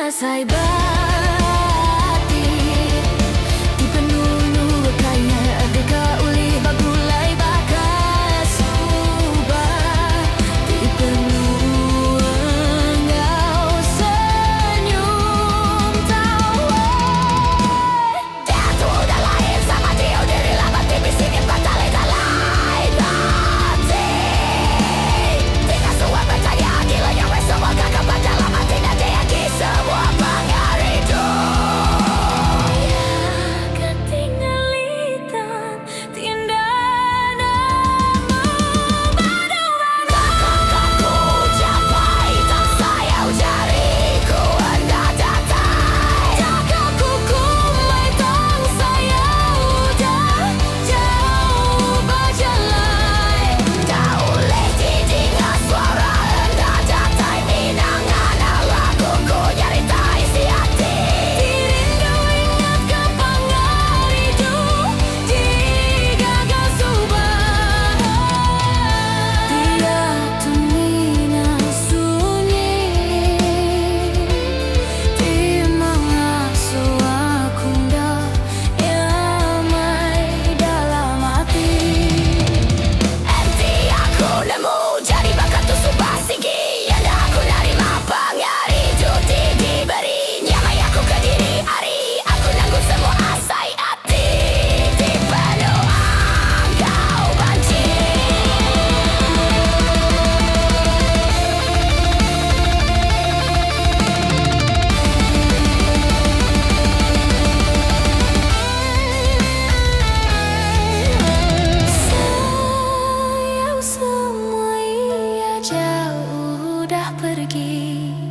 Sai bati dipenuh kaya adega uli bagulai bakas ubah dipenuh engkau senyum tawa dia tuh udah lain sama dia diri lama bisikin batalai dalai hati tidak semua percaya gila yang wes semua gagap dalam hati dan dia semua pengaridu ya ketinggalitan tindak nemu kakakku capai tak sayang jariku hendak datai kakakku kumai tak sayang udah jauh berjalan dauleh didinga suara hendak datai minangan laguku nyarita isi hati dirindu ingat ke pangaridu digagal subah dia tumina sunyi timang asu aku dah yamai dalam hati nanti aku nemu jadi bakat tuh subah singgi yang dah aku nerima pangaridu diberi nyamai aku ke diri hari aku nanggung semua asai hati dipenuh engkau banci sayang semua ia jauh dah pergi